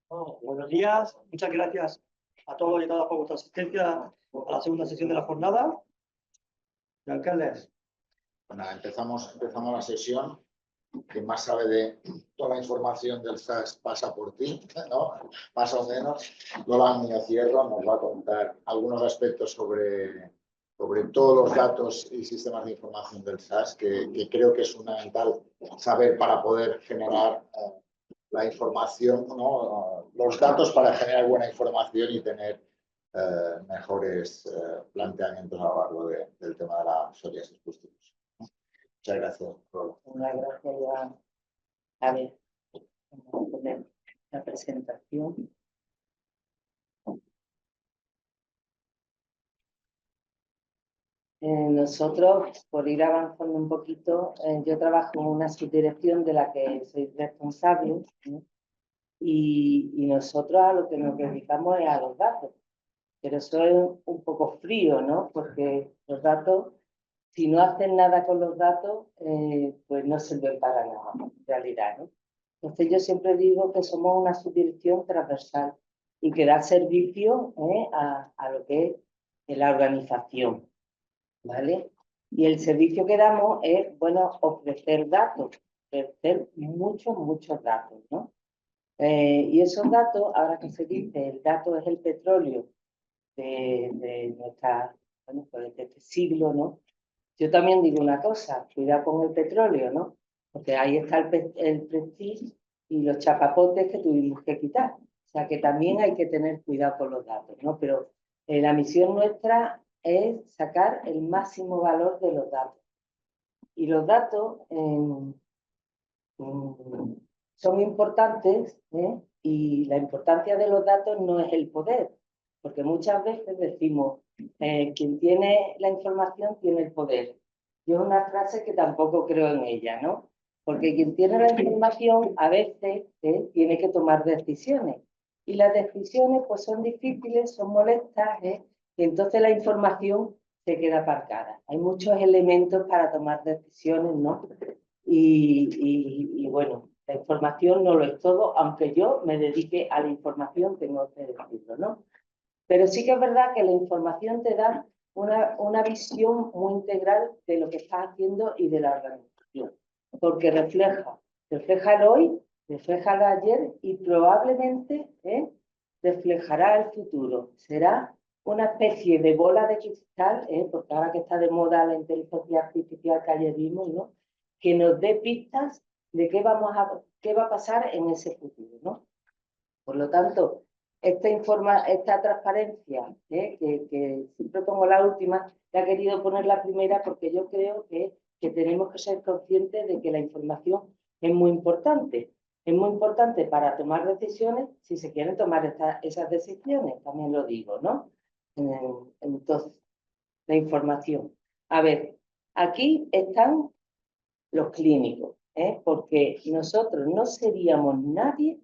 Oh, buenos días, muchas gracias a todos y todas por vuestra asistencia a la segunda sesión de la jornada. Alcaldes. Bueno, empezamos la sesión. Quien más sabe de toda la información del SAS pasa por ti, ¿no? Más o menos. Lola Muñoz Hierro nos va a contar algunos aspectos sobre todos los datos y sistemas de información del SAS, que creo que es fundamental saber para poder generar la información, ¿no? Los datos para generar buena información y tener mejores planteamientos a lo largo del tema de la psoriasis pústicos. Muchas gracias, Lola. Una gracias a ver, vamos a poner la presentación. Nosotros, por ir avanzando un poquito, yo trabajo en una subdirección de la que soy responsable, ¿no? Y nosotros a lo que nos dedicamos es a los datos. Pero eso es un poco frío, ¿no? Porque los datos, si no hacen nada con los datos, pues no sirven para nada, en realidad, ¿no? Entonces yo siempre digo que somos una subdirección transversal y que da servicio a lo que es la organización, ¿vale? Y el servicio que damos es, bueno, ofrecer datos, ofrecer muchos datos, ¿no? Y esos datos, ahora que se dice, el dato es el petróleo de nuestra, bueno, pues de este siglo, ¿no? Yo también digo una cosa, cuidado con el petróleo, ¿no? Porque ahí está el prestige y los chapapotes que tuvimos que quitar. O sea que también hay que tener cuidado con los datos, ¿no? Pero la misión nuestra es sacar el máximo valor de los datos. Y los datos son importantes, ¿eh? Y la importancia de los datos no es el poder, porque muchas veces decimos, quien tiene la información tiene el poder. Yo es una frase que tampoco creo en ella, ¿no? Porque quien tiene la información a veces tiene que tomar decisiones. Y las decisiones pues son difíciles, son molestas, y entonces la información se queda aparcada. Hay muchos elementos para tomar decisiones, ¿no? Y bueno, la información no lo es todo, aunque yo me dedique a la información, tengo que decirlo, ¿no? Pero sí que es verdad que la información te da una visión muy integral de lo que estás haciendo y de la organización, porque refleja el hoy, refleja el ayer y probablemente reflejará el futuro. Será una especie de bola de cristal, porque ahora que está de moda la inteligencia artificial que ayer vimos, ¿no? Que nos dé pistas de qué va a pasar en ese futuro, ¿no? Por lo tanto, esta transparencia, que siempre pongo la última, la he querido poner la primera porque yo creo que tenemos que ser conscientes de que la información es muy importante. Es muy importante para tomar decisiones, si se quieren tomar esas decisiones, también lo digo, ¿no? Entonces, la información. A ver, aquí están los clínicos, porque nosotros no seríamos nadie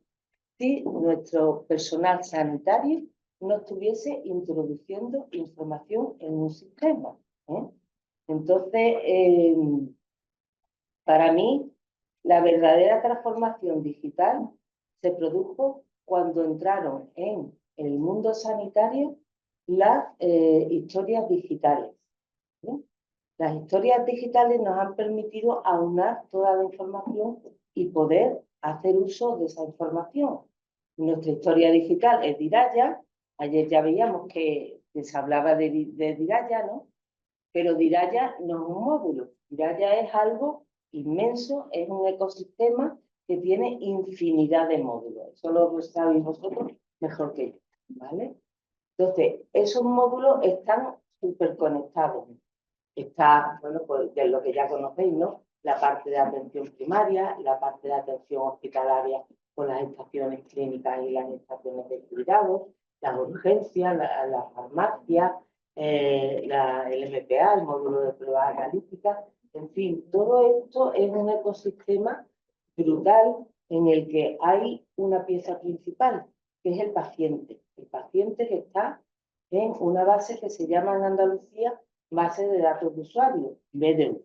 si nuestro personal sanitario no estuviese introduciendo información en un sistema. Entonces, para mí, la verdadera transformación digital se produjo cuando entraron en el mundo sanitario las historias digitales. Las historias digitales nos han permitido aunar toda la información y poder hacer uso de esa información. Nuestra historia digital es Diraya. Ayer ya veíamos que se hablaba de Diraya, ¿no? Pero Diraya no es un módulo. Diraya es algo inmenso, es un ecosistema que tiene infinidad de módulos. Eso lo sabéis vosotros mejor que yo, ¿vale? Entonces, esos módulos están súper conectados. Está, bueno, pues de lo que ya conocéis, ¿no? La parte de atención primaria, la parte de atención hospitalaria con las estaciones clínicas y las estaciones de cuidados, las urgencias, la farmacia, el MPA, el módulo de pruebas analíticas, en fin, todo esto es un ecosistema brutal en el que hay una pieza principal, que es el paciente que está en una base que se llama en Andalucía base de datos de usuario, BDU.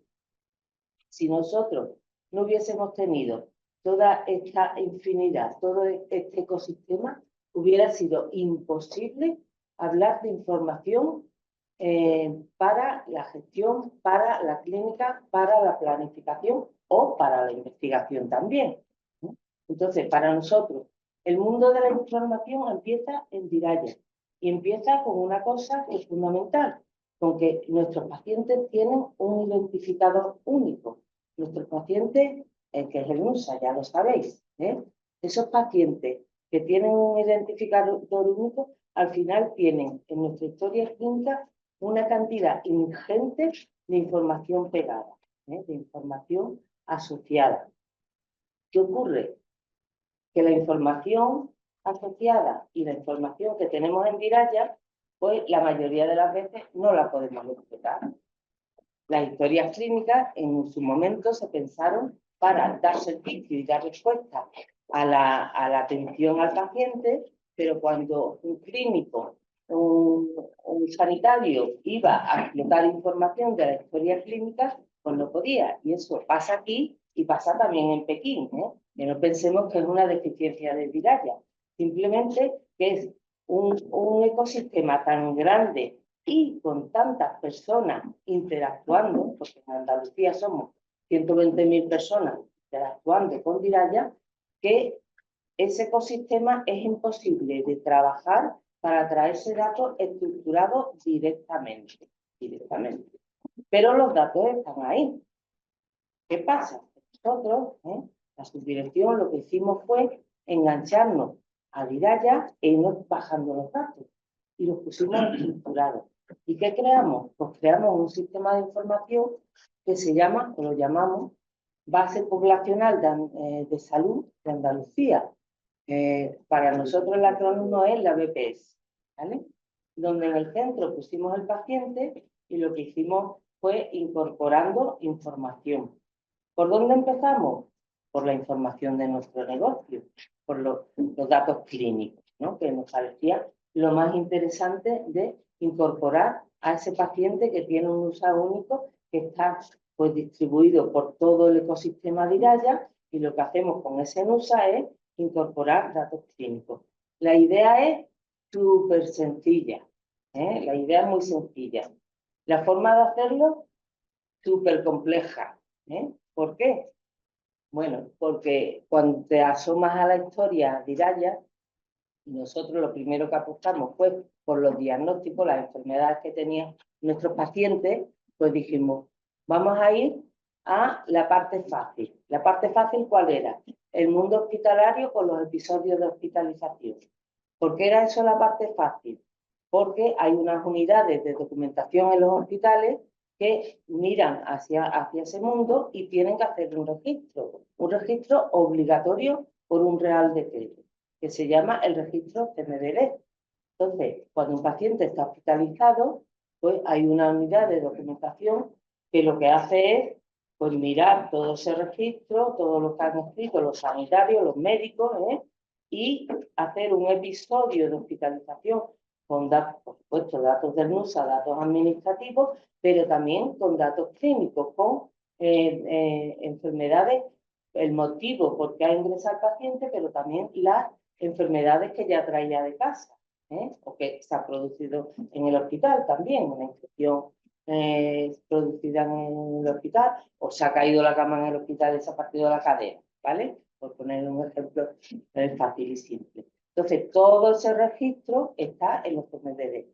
Si nosotros no hubiésemos tenido toda esta infinidad, todo este ecosistema, hubiera sido imposible hablar de información para la gestión, para la clínica, para la planificación o para la investigación también. Entonces, para nosotros, el mundo de la información empieza en Diraya y empieza con una cosa que es fundamental, con que nuestros pacientes tienen un identificador único. Nuestros pacientes, que es el NUSA, ya lo sabéis, esos pacientes que tienen un identificador único, al final tienen en nuestra historia clínica una cantidad ingente de información pegada, de información asociada. ¿Qué ocurre? Que la información asociada y la información que tenemos en Diraya, pues la mayoría de las veces no la podemos explicar. Las historias clínicas en su momento se pensaron para dar servicio y dar respuesta a la atención al paciente, pero cuando un clínico, un sanitario iba a explotar información de la historia clínica, pues no podía. Y eso pasa aquí y pasa también en Pekín, que no pensemos que es una deficiencia de Diraya, simplemente que es un ecosistema tan grande y con tantas personas interactuando, porque en Andalucía somos 120.000 personas interactuando con Diraya, que ese ecosistema es imposible de trabajar para traerse datos estructurados directamente. Pero los datos están ahí. ¿Qué pasa? Nosotros, la subdirección, lo que hicimos fue engancharnos a Diraya e irnos bajando los datos y los pusimos estructurados. ¿Y qué creamos? Pues creamos un sistema de información que se llama, o lo llamamos, Base Poblacional de Salud de Andalucía. Para nosotros el acrónimo es la BPS, ¿vale? Donde en el centro pusimos el paciente y lo que hicimos fue incorporando información. ¿Por dónde empezamos? Por la información de nuestro negocio, por los datos clínicos, ¿no? Que nos parecía lo más interesante de incorporar a ese paciente que tiene un USA único que está pues, distribuido por todo el ecosistema de Diraya, y lo que hacemos con ese NUSA es incorporar datos clínicos. La idea es súper sencilla, la idea es muy sencilla. La forma de hacerlo, súper compleja. ¿Por qué? Bueno, porque cuando te asomas a la historia de Diraya, nosotros lo primero que apostamos fue por los diagnósticos, las enfermedades que tenían nuestros pacientes, pues dijimos, vamos a ir a la parte fácil. ¿La parte fácil cuál era? El mundo hospitalario con los episodios de hospitalización. ¿Por qué era eso la parte fácil? Porque hay unas unidades de documentación en los hospitales que miran hacia ese mundo y tienen que hacer un registro obligatorio por un Real Decreto, que se llama el registro CMDD. Entonces, cuando un paciente está hospitalizado, pues hay una unidad de documentación que lo que hace es pues, mirar todo ese registro, todo lo que han escrito los sanitarios, los médicos, y hacer un episodio de hospitalización con datos, por supuesto, datos del NUSA, datos administrativos, pero también con datos clínicos, con enfermedades, el motivo por qué ha ingresado el paciente, pero también las enfermedades que ya traía de casa, o que se ha producido en el hospital también, una infección producida en el hospital, o se ha caído la cama en el hospital y se ha partido la cadera, ¿vale? Por poner un ejemplo fácil y simple. Entonces, todo ese registro está en los CMDD.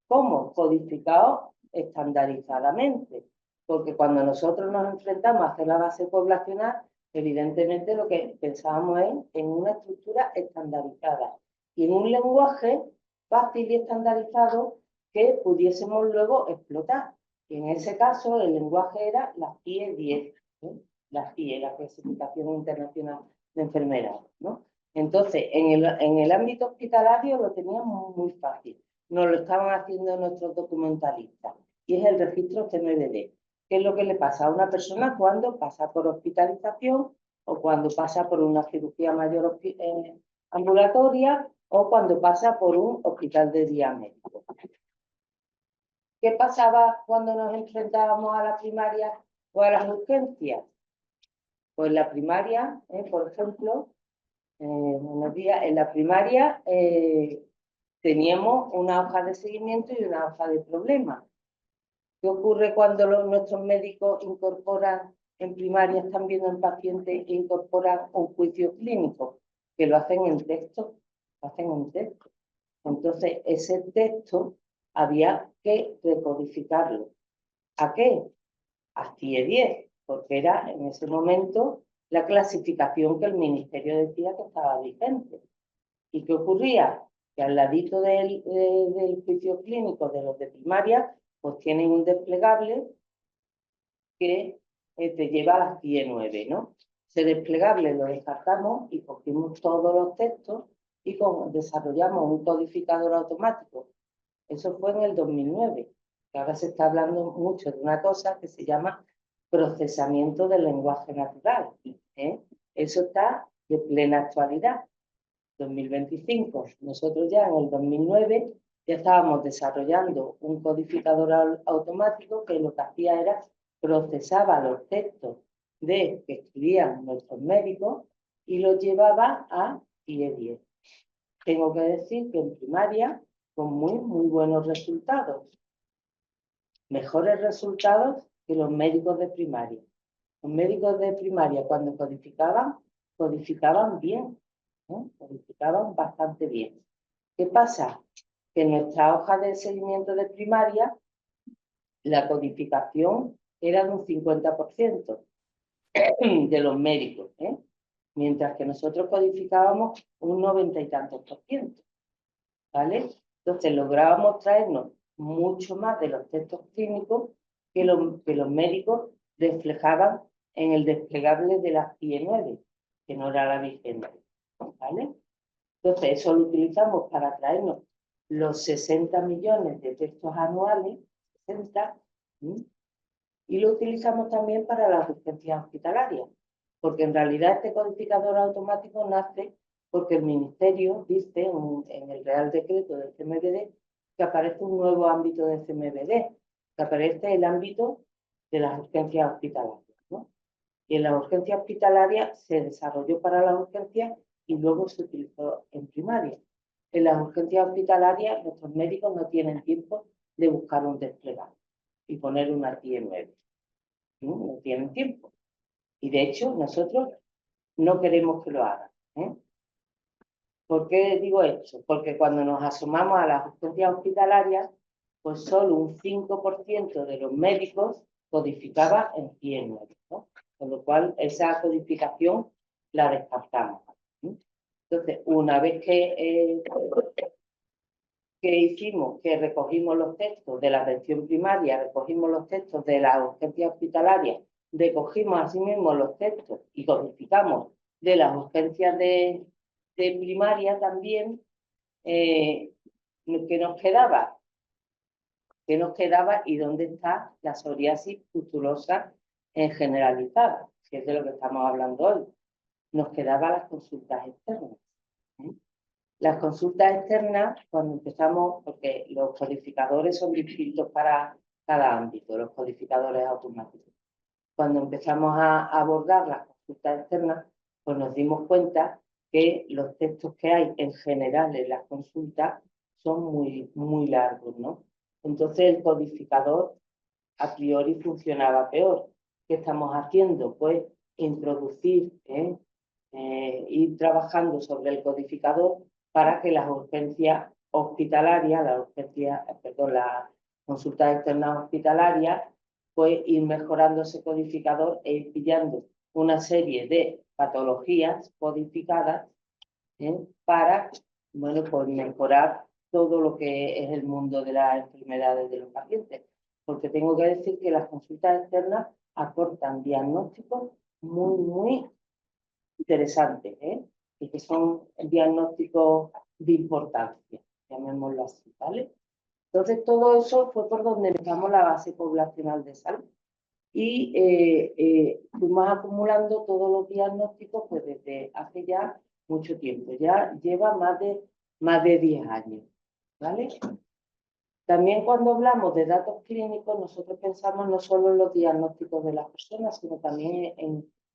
¿Cómo? Codificado estandarizadamente. Porque cuando nosotros nos enfrentamos a hacer la base poblacional, evidentemente lo que pensábamos es en una estructura estandarizada y en un lenguaje fácil y estandarizado que pudiésemos luego explotar. Y en ese caso, el lenguaje era la CIE 10, la CIE, la Clasificación Internacional de Enfermedades, ¿no? Entonces, en el ámbito hospitalario lo teníamos muy fácil. Nos lo estaban haciendo nuestros documentalistas. Y es el registro CMDD. ¿Qué es lo que le pasa a una persona cuando pasa por hospitalización o cuando pasa por una cirugía mayor ambulatoria o cuando pasa por un hospital de día médico? ¿Qué pasaba cuando nos enfrentábamos a la primaria o a las urgencias? Pues en la primaria, por ejemplo, buenos días, en la primaria teníamos una hoja de seguimiento y una hoja de problemas. ¿Qué ocurre cuando nuestros médicos incorporan en primaria, están viendo en pacientes e incorporan un juicio clínico? Que lo hacen en texto, lo hacen en texto. Entonces, ese texto había que recodificarlo. ¿A qué? A CIE 10, porque era en ese momento la clasificación que el Ministerio decía que estaba vigente. ¿Y qué ocurría? Que al ladito del juicio clínico de los de primaria, pues tienen un desplegable que te lleva a las 19, ¿no? Ese desplegable lo descartamos y cogimos todos los textos y desarrollamos un codificador automático. Eso fue en el 2009, que ahora se está hablando mucho de una cosa que se llama procesamiento del lenguaje natural. Eso está de plena actualidad. 2025. Nosotros ya en el 2009 ya estábamos desarrollando un codificador automático que lo que hacía era procesaba los textos que escribían nuestros médicos y los llevaba a CIE 10. Tengo que decir que en primaria con muy buenos resultados. Mejores resultados que los médicos de primaria. Los médicos de primaria cuando codificaban bien. Codificaban bastante bien. ¿Qué pasa? Que en nuestra hoja de seguimiento de primaria la codificación era de un 50% de los médicos, mientras que nosotros codificábamos un 90 y tantos por ciento. ¿Vale? Entonces lográbamos traernos mucho más de los textos clínicos que los médicos reflejaban en el desplegable de la CIE 9, que no era la vigente. ¿Vale? Entonces, eso lo utilizamos para traernos los 60 millones de textos anuales, 60, y lo utilizamos también para las urgencias hospitalarias, porque en realidad este codificador automático nace porque el Ministerio dice en el Real Decreto del CMBD que aparece un nuevo ámbito del CMBD, que aparece el ámbito de las urgencias hospitalarias, ¿no? Y en las urgencias hospitalarias se desarrolló para las urgencias y luego se utilizó en primaria. En las urgencias hospitalarias nuestros médicos no tienen tiempo de buscar un desplegable y poner una TIE 9. No tienen tiempo. Y de hecho nosotros no queremos que lo hagan. ¿Por qué digo esto? Porque cuando nos asomamos a las urgencias hospitalarias, pues solo un 5% de los médicos codificaba en TIE 9, ¿no? Con lo cual esa codificación la descartamos. Entonces, una vez que hicimos, que recogimos los textos de la atención primaria, recogimos los textos de la urgencia hospitalaria, recogimos asimismo los textos y codificamos de las urgencias de primaria también, ¿qué nos quedaba? ¿Qué nos quedaba y dónde está la psoriasis pustulosa generalizada? Que es de lo que estamos hablando hoy. Nos quedaban las consultas externas. Las consultas externas, cuando empezamos, porque los codificadores son distintos para cada ámbito, los codificadores automáticos. Cuando empezamos a abordar las consultas externas, pues nos dimos cuenta que los textos que hay en general en las consultas son muy largos, ¿no? Entonces el codificador a priori funcionaba peor. ¿Qué estamos haciendo? Pues introducir, ir trabajando sobre el codificador para que las urgencias hospitalarias, las consultas externas hospitalarias, pues ir mejorando ese codificador e ir pillando una serie de patologías codificadas para, bueno, pues mejorar todo lo que es el mundo de las enfermedades de los pacientes. Porque tengo que decir que las consultas externas aportan diagnósticos muy interesantes, y que son diagnósticos de importancia, llamémoslo así, ¿vale? Entonces, todo eso fue por donde empezamos la base poblacional de salud. Y fuimos acumulando todos los diagnósticos pues desde hace ya mucho tiempo. Ya lleva más de 10 años, ¿vale? También cuando hablamos de datos clínicos, nosotros pensamos no solo en los diagnósticos de las personas, sino también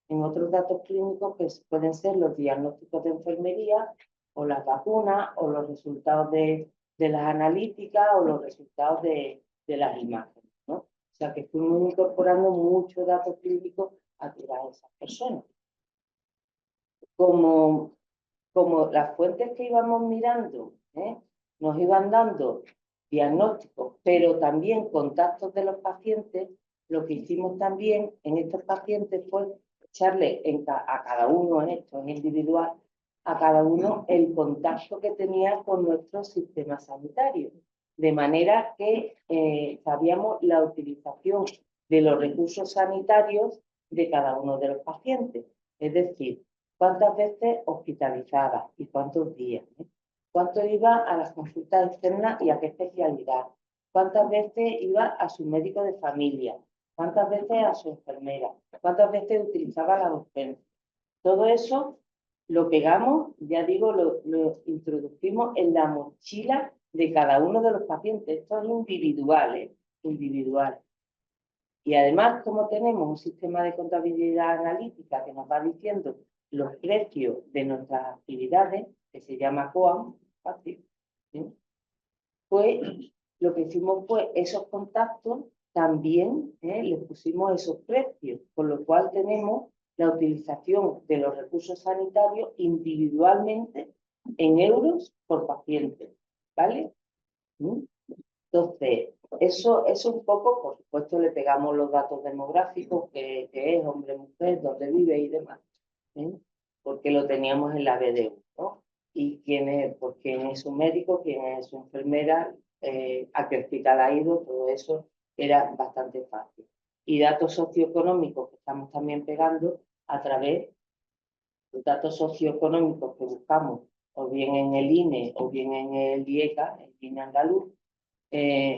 en otros datos clínicos que pueden ser los diagnósticos de enfermería o las vacunas o los resultados de las analíticas o los resultados de las imágenes, ¿no? O sea que fuimos incorporando muchos datos clínicos a todas esas personas. Como las fuentes que íbamos mirando nos iban dando diagnósticos, pero también contactos de los pacientes, lo que hicimos también en estos pacientes fue echarle a cada uno, en esto es individual, a cada uno el contacto que tenía con nuestro sistema sanitario, de manera que sabíamos la utilización de los recursos sanitarios de cada uno de los pacientes, es decir, cuántas veces hospitalizaba y cuántos días, cuánto iba a las consultas externas y a qué especialidad, cuántas veces iba a su médico de familia, cuántas veces a su enfermera, cuántas veces utilizaba la docencia. Todo eso lo pegamos, ya digo, lo introducimos en la mochila de cada uno de los pacientes. Esto es individual, individual. Y además, como tenemos un sistema de contabilidad analítica que nos va diciendo los precios de nuestras actividades, que se llama COAM, fácil, ¿sí? Pues lo que hicimos fue esos contactos también les pusimos esos precios, con lo cual tenemos la utilización de los recursos sanitarios individualmente en euros por paciente, ¿vale? Entonces, eso un poco, por supuesto, le pegamos los datos demográficos, que es hombre, mujer, dónde vive y demás, porque lo teníamos en la BDU, ¿no? Y pues, quién es su médico, quién es su enfermera, a qué hospital ha ido, todo eso era bastante fácil. Y datos socioeconómicos que estamos también pegando a través de datos socioeconómicos que buscamos o bien en el INE o bien en el IECA, el INE andaluz,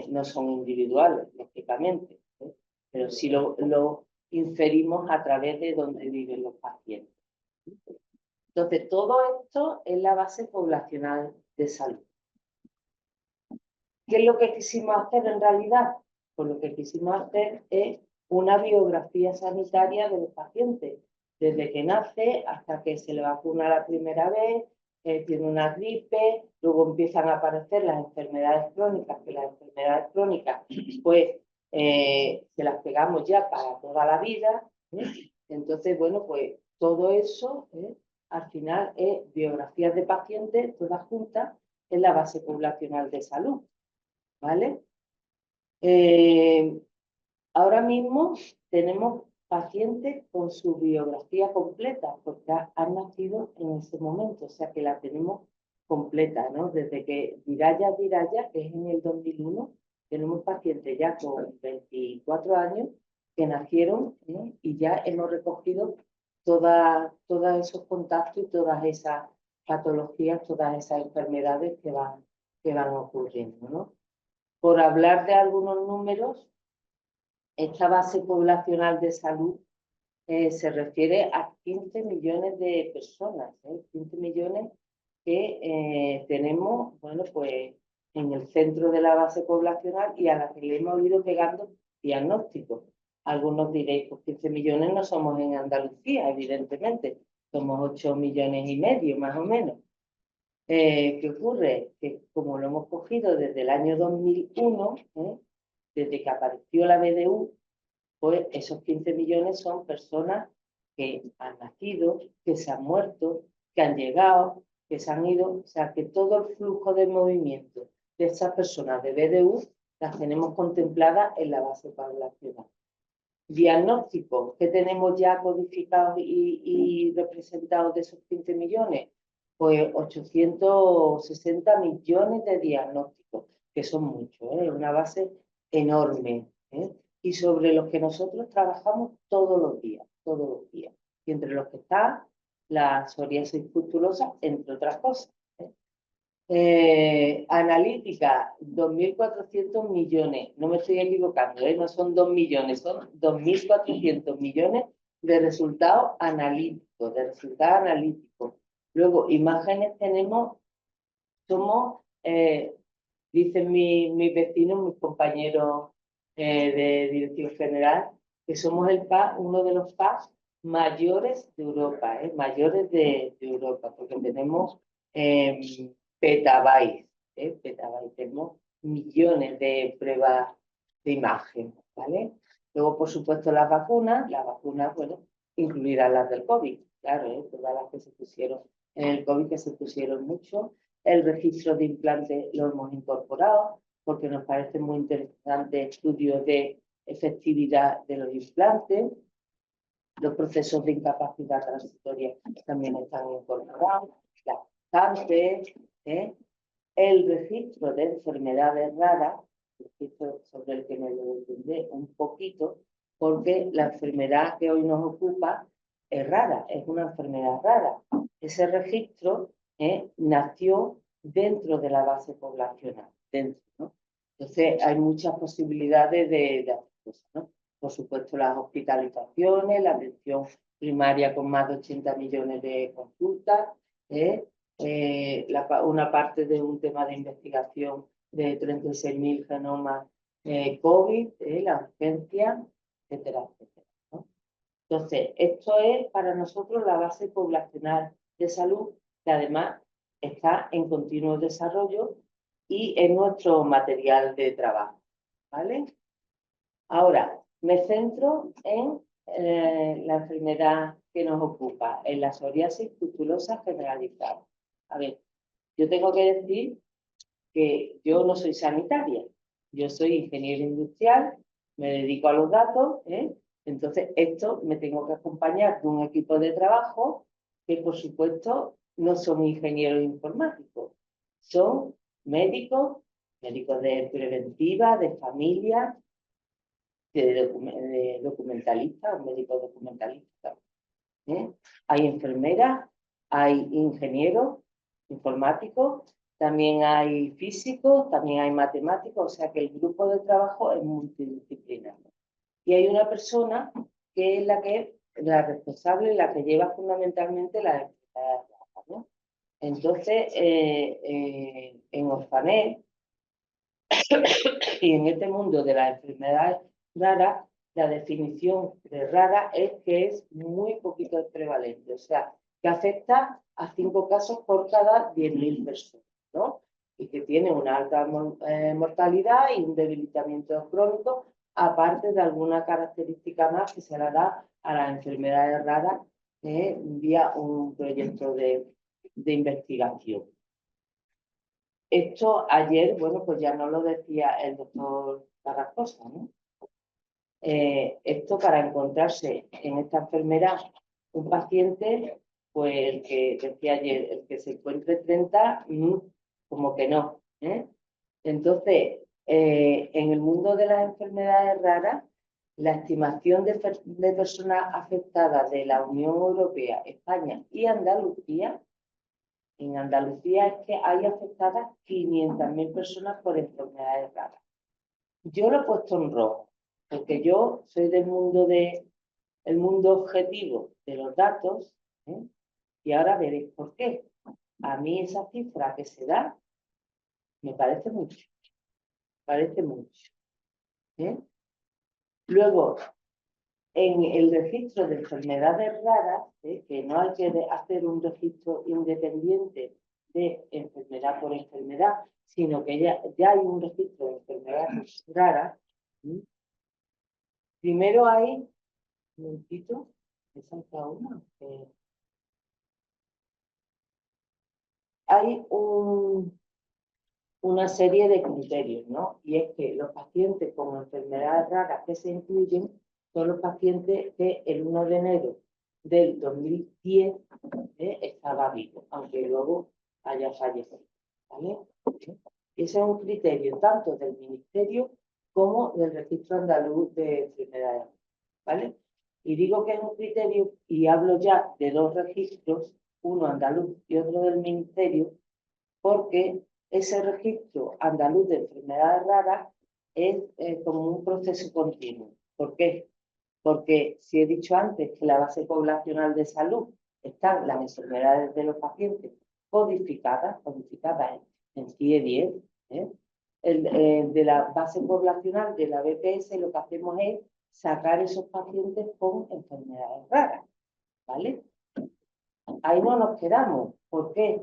no son individuales, lógicamente, pero sí lo inferimos a través de donde viven los pacientes. Entonces, todo esto es la base poblacional de salud. ¿Qué es lo que quisimos hacer en realidad? Pues lo que quisimos hacer es una biografía sanitaria de los pacientes, desde que nace hasta que se le vacuna la primera vez, tiene una gripe, luego empiezan a aparecer las enfermedades crónicas, que las enfermedades crónicas pues se las pegamos ya para toda la vida, entonces bueno, pues todo eso al final es biografías de pacientes todas juntas en la base poblacional de salud, ¿vale? Ahora mismo tenemos pacientes con su biografía completa, porque han nacido en ese momento, o sea que la tenemos completa, ¿no? Desde que Viraya, que es en el 2001, tenemos pacientes ya con 24 años que nacieron, y ya hemos recogido todos esos contactos y todas esas patologías, todas esas enfermedades que van ocurriendo, ¿no? Por hablar de algunos números, esta base poblacional de salud se refiere a 15 millones de personas, 15 millones que tenemos, bueno, pues en el centro de la base poblacional y a la que le hemos ido pegando diagnósticos. Algunos diréis, pues 15 millones no somos en Andalucía, evidentemente, somos 8 millones y medio, más o menos. ¿Qué ocurre? Que como lo hemos cogido desde el año 2001, desde que apareció la BDU, pues esos 15 millones son personas que han nacido, que se han muerto, que han llegado, que se han ido, o sea que todo el flujo de movimiento de esas personas de BDU las tenemos contempladas en la base poblacional. Diagnósticos que tenemos ya codificados y representados de esos 15 millones, pues 860 millones de diagnósticos, que son muchos, una base enorme, y sobre los que nosotros trabajamos todos los días, y entre los que está la psoriasis pustulosa, entre otras cosas. Analítica, 2.400 millones, no me estoy equivocando, no son 2 millones, son 2.400 millones de resultados analíticos, Luego, imágenes tenemos, somos, dicen mis vecinos, mis compañeros de dirección general, que somos uno de los PAS mayores de Europa, mayores de Europa, porque tenemos petabytes, petabytes, tenemos millones de pruebas de imagen, ¿vale? Luego, por supuesto, las vacunas, bueno, incluirán las del COVID, claro, todas las que se pusieron en el COVID, que se pusieron mucho. El registro de implantes lo hemos incorporado, porque nos parece muy interesante estudios de efectividad de los implantes. Los procesos de incapacidad transitoria también están incorporados, las cánceres, el registro de enfermedades raras, registro sobre el que me lo detendré un poquito, porque la enfermedad que hoy nos ocupa es rara, es una enfermedad rara. Ese registro nació dentro de la base poblacional, dentro, ¿no? Entonces hay muchas posibilidades de hacer cosas, ¿no? Por supuesto, las hospitalizaciones, la atención primaria con más de 80 millones de consultas, una parte de un tema de investigación de 36.000 genomas COVID, la urgencia, etcétera, etcétera, ¿no? Entonces, esto es para nosotros la base poblacional de salud, que además está en continuo desarrollo y es nuestro material de trabajo, ¿vale? Ahora, me centro en la enfermedad que nos ocupa, en la psoriasis pustulosa generalizada. A ver, yo tengo que decir que yo no soy sanitaria, yo soy ingeniero industrial, me dedico a los datos, entonces esto me tengo que acompañar de un equipo de trabajo que, por supuesto, no son ingenieros informáticos, son médicos de preventiva, de familia, de documentalistas, un médico documentalista. Hay enfermeras, hay ingenieros informáticos, también hay físicos, también hay matemáticos, o sea que el grupo de trabajo es multidisciplinario. Y hay una persona que es la responsable, la que lleva fundamentalmente las enfermedades raras, ¿no? Entonces, en Orfanet y en este mundo de las enfermedades raras, la definición de rara es que es muy poquito prevalente, o sea, que afecta a 5 casos por cada 10.000 personas, ¿no? Y que tiene una alta mortalidad y un debilitamiento crónico, aparte de alguna característica más que se la da a las enfermedades raras vía un proyecto de investigación. Esto ayer, bueno, pues ya nos lo decía el doctor Carrascosa, ¿no? Esto para encontrarse en esta enfermedad un paciente, pues el que decía ayer, el que se encuentre 30, como que no. Entonces, en el mundo de las enfermedades raras, la estimación de personas afectadas de la Unión Europea, España y Andalucía, en Andalucía es que hay afectadas 500.000 personas por enfermedades raras. Yo lo he puesto en rojo, porque yo soy del mundo el mundo objetivo de los datos, y ahora veréis por qué. A mí esa cifra que se da me parece mucho, Luego, en el registro de enfermedades raras, que no hay que hacer un registro independiente de enfermedad por enfermedad, sino que ya hay un registro de enfermedades raras. Primero hay, un momentito, me salta una. Hay una serie de criterios, ¿no? Y es que los pacientes con enfermedades raras que se incluyen son los pacientes que el 1 de enero del 2010 estaba vivo, aunque luego haya fallecido, ¿vale? Ese es un criterio tanto del Ministerio como del Registro Andaluz de Enfermedades, ¿vale? Y digo que es un criterio y hablo ya de 2 registros, uno andaluz y otro del Ministerio, porque ese registro andaluz de enfermedades raras es como un proceso continuo. ¿Por qué? Porque si he dicho antes que la base poblacional de salud están las enfermedades de los pacientes codificadas en CIE-10, de la base poblacional de la BPS lo que hacemos es sacar esos pacientes con enfermedades raras. ¿vale? Ahí no nos quedamos. ¿Por qué?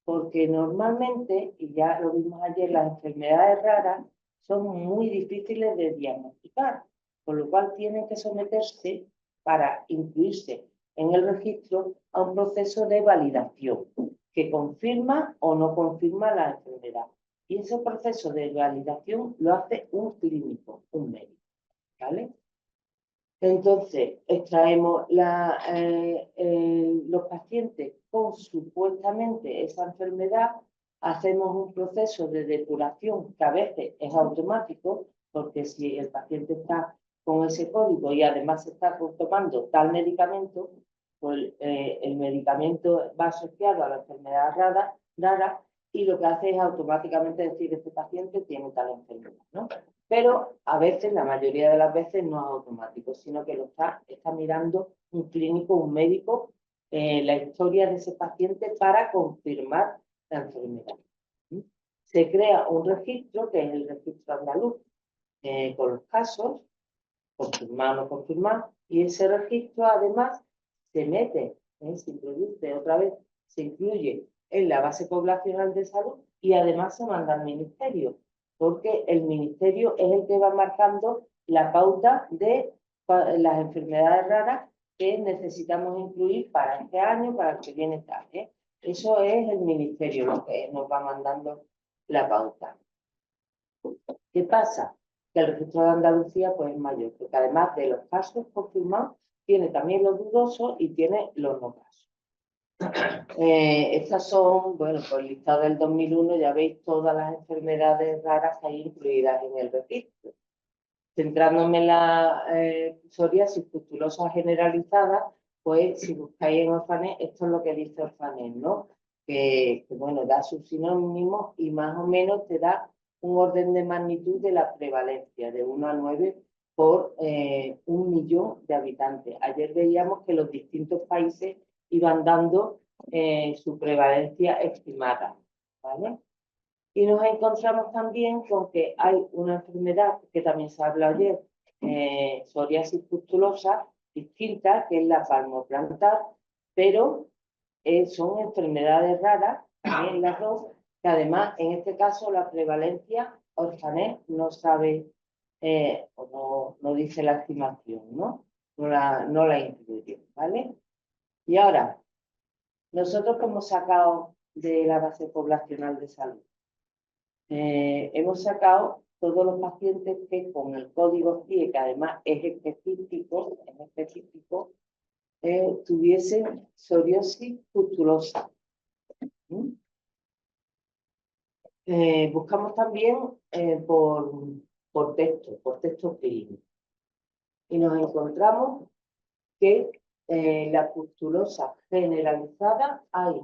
Porque normalmente, y ya lo vimos ayer, las enfermedades raras son muy difíciles de diagnosticar, con lo cual tienen que someterse para incluirse en el registro a un proceso de validación que confirma o no confirma la enfermedad. Y ese proceso de validación lo hace un clínico, un médico, ¿vale? Entonces, extraemos los pacientes con supuestamente esa enfermedad, hacemos un proceso de depuración que a veces es automático, porque si el paciente está con ese código y además se está tomando tal medicamento, pues el medicamento va asociado a la enfermedad rara y lo que hace es automáticamente decir que este paciente tiene tal enfermedad, ¿no? Pero a veces, la mayoría de las veces, no es automático, sino que lo está mirando un clínico, un médico, la historia de ese paciente para confirmar la enfermedad. Se crea un registro, que es el registro andaluz, con los casos, confirmar o no confirmar, y ese registro además se mete, se introduce otra vez, se incluye en la base poblacional de salud y además se manda al ministerio, porque el ministerio es el que va marcando la pauta de las enfermedades raras que necesitamos incluir para este año, para el que viene tal. Eso es el ministerio lo que nos va mandando la pauta. ¿Qué pasa? Que el registro de Andalucía pues, es mayor, porque además de los casos confirmados, tiene también los dudosos y tiene los no casos. Estas son, bueno, por el listado del 2001 ya veis todas las enfermedades raras que hay incluidas en el registro. Centrándome en la psoriasis pustulosa generalizada, pues si buscáis en Orfanet, esto es lo que dice Orfanet, ¿no? Que bueno, da sus sinónimos y más o menos te da un orden de magnitud de la prevalencia, de 1 a 9 por 1 millón de habitantes. Ayer veíamos que los distintos países iban dando su prevalencia estimada, ¿vale? Y nos encontramos también con que hay una enfermedad que también se habla ayer, psoriasis pustulosa, distinta, que es la palmoplantar, pero son enfermedades raras, también las dos, que además en este caso la prevalencia, Orfanet no sabe o no dice la estimación, ¿no? No la incluye, ¿vale? Y ahora, nosotros que hemos sacado de la base poblacional de salud, hemos sacado todos los pacientes que con el código CIE, que además es específico, tuviesen psoriasis pustulosa. Buscamos también por texto clínico. Y nos encontramos que la pustulosa generalizada hay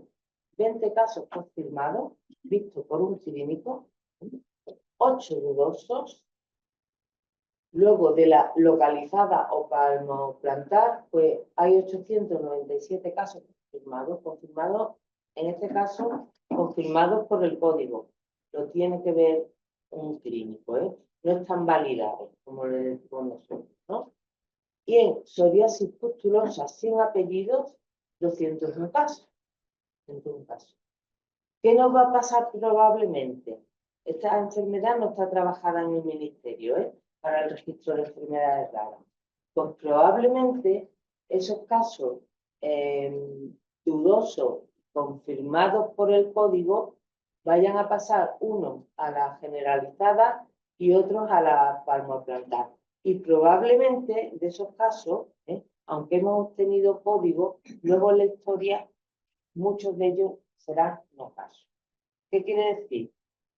20 casos confirmados, vistos por un clínico, 8 dudosos. Luego de la localizada o palmoplantar, pues hay 897 casos confirmados, en este caso, confirmados por el código. Lo tiene que ver un clínico, no están validados, como le decimos nosotros, ¿no? Y en psoriasis pustulosa sin apellidos, 201 casos. 101 casos. ¿Qué nos va a pasar probablemente? Esta enfermedad no está trabajada en el ministerio, para el registro de enfermedades raras. Pues probablemente esos casos dudosos, confirmados por el código, vayan a pasar unos a la generalizada y otros a la palmoplantar. Y probablemente de esos casos, aunque hemos obtenido código, luego en la historia muchos de ellos serán no casos. ¿Qué quiere decir?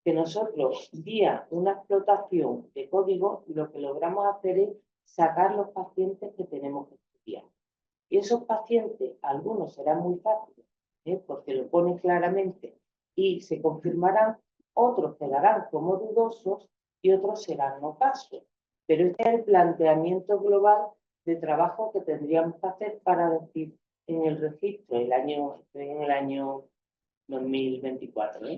Que nosotros, vía una explotación de código, lo que logramos hacer es sacar los pacientes que tenemos que estudiar. Y esos pacientes, algunos serán muy fáciles, porque lo ponen claramente y se confirmarán, otros quedarán como dudosos y otros serán no casos. Pero este es el planteamiento global de trabajo que tendríamos que hacer para decir en el registro en el año 2024.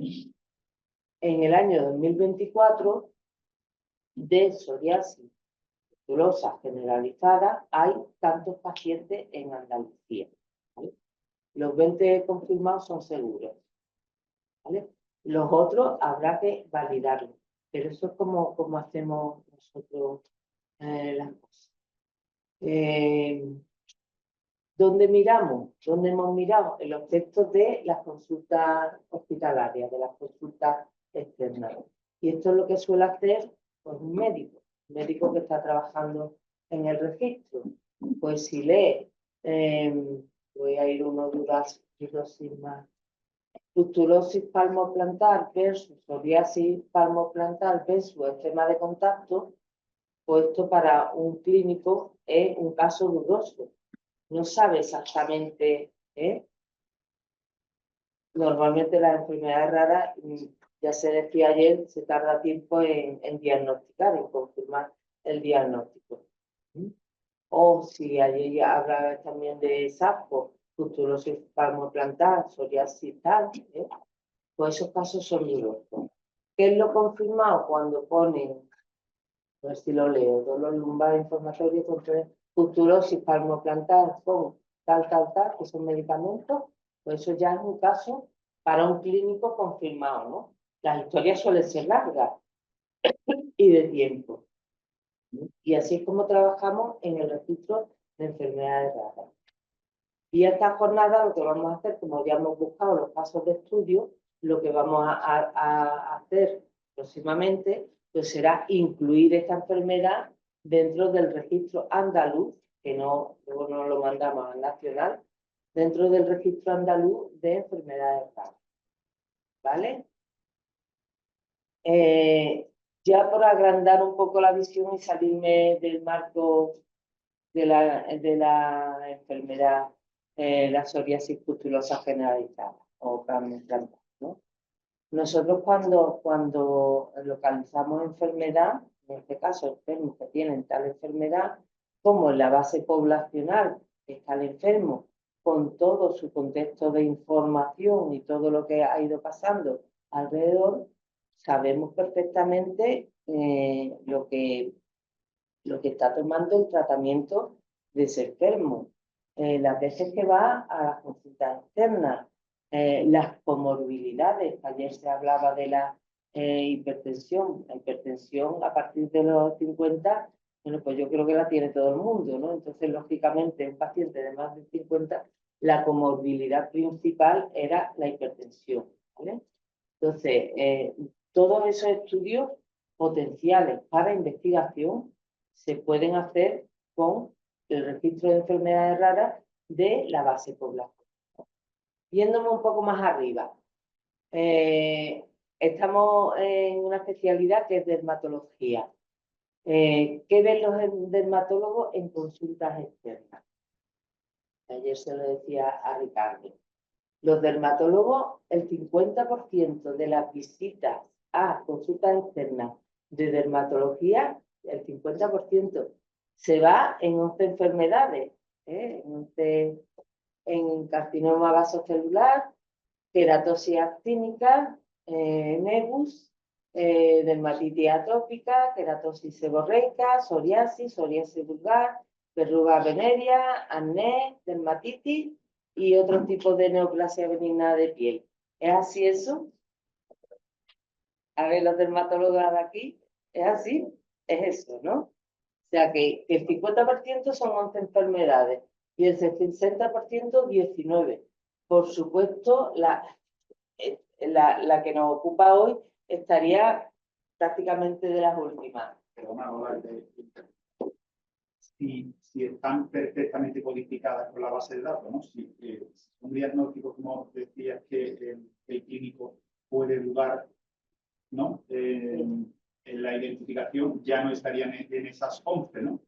En el año 2024, de psoriasis pustulosa generalizada, hay tantos pacientes en Andalucía. Los 20 confirmados son seguros, ¿vale? Los otros habrá que validarlos, pero eso es como hacemos nosotros las cosas. ¿Dónde miramos? ¿Dónde hemos mirado? En los textos de las consultas hospitalarias, de las consultas externas. Y esto es lo que suele hacer pues, un médico que está trabajando en el registro. Pues si lee, voy a ir uno durosis más, fructulosis palmoplantar versus psoriasis palmoplantar versus eczema de contacto, pues esto para un clínico es un caso dudoso. No sabe exactamente, Normalmente las enfermedades raras, ya se decía ayer, se tarda tiempo en diagnosticar, en confirmar el diagnóstico. O si ayer ya hablaba también de SAPO, fructulosis palmoplantar, psoriasis tal, pues esos casos son dudosos. ¿Qué es lo confirmado? Cuando ponen, a ver si lo leo, dolor lumbar inflamatorio con fructulosis palmoplantar con tal, que son medicamentos, pues eso ya es un caso para un clínico confirmado, ¿no? Las historias suelen ser largas y de tiempo. Y así es como trabajamos en el registro de enfermedades raras. Y esta jornada lo que vamos a hacer, como ya hemos buscado los casos de estudio, lo que vamos a hacer próximamente pues será incluir esta enfermedad dentro del registro andaluz, que luego no lo mandamos al nacional, dentro del registro andaluz de enfermedades raras. ¿Vale? Ya por agrandar un poco la visión y salirme del marco de la enfermedad, la psoriasis pustulosa generalizada o palmoplantar, ¿no? Nosotros cuando localizamos enfermedad, en este caso enfermos que tienen tal enfermedad, como en la base poblacional está el enfermo, con todo su contexto de información y todo lo que ha ido pasando alrededor, sabemos perfectamente lo que está tomando el tratamiento de ese enfermo. Las veces que va a las consultas externas, las comorbilidades. Ayer se hablaba de la hipertensión. La hipertensión a partir de los 50, bueno, pues yo creo que la tiene todo el mundo, ¿no? Entonces, lógicamente, un paciente de más de 50, la comorbilidad principal era la hipertensión, ¿vale? Entonces, todos esos estudios potenciales para investigación se pueden hacer con el registro de enfermedades raras de la base poblacional. Yéndome un poco más arriba, estamos en una especialidad que es dermatología. ¿Qué ven los dermatólogos en consultas externas? Ayer se lo decía a Ricardo. Los dermatólogos, el 50% de las visitas a consultas externas de dermatología, el 50%, se va en 11 enfermedades, en carcinoma vasocelular, queratosis actínica, nevus, dermatitis atópica, queratosis seborreica, psoriasis vulgar, verruga venérea, acné, dermatitis y otros tipos de neoplasia benigna de piel. ¿Es así eso? A ver, los dermatólogos de aquí, ¿es así? Es eso, ¿no? O sea que el 50% son 11 enfermedades y el 60% 19. Por supuesto, la que nos ocupa hoy estaría prácticamente de las últimas. Si están perfectamente codificadas con la base de datos, ¿no? Si un diagnóstico, como decías, que el clínico puede dudar, ¿no? En la identificación ya no estarían en esas 11, ¿no?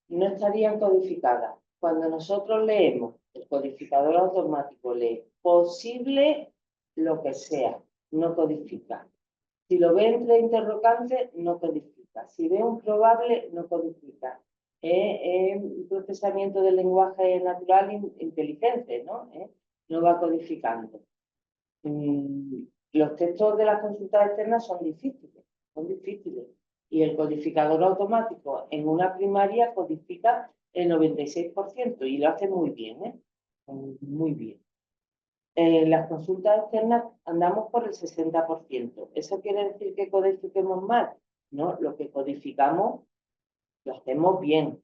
No estarían codificadas. Cuando nosotros leemos, el codificador automático lee posible lo que sea, no codifica. Si lo ve entre interrogantes, no codifica. Si ve un probable, no codifica. Es un procesamiento del lenguaje natural inteligente, ¿no? No va codificando. Los textos de las consultas externas son difíciles. Y el codificador automático en una primaria codifica el 96% y lo hace muy bien, muy bien. las consultas externas andamos por el 60%. ¿Eso quiere decir que codifiquemos mal? No, lo que codificamos lo hacemos bien,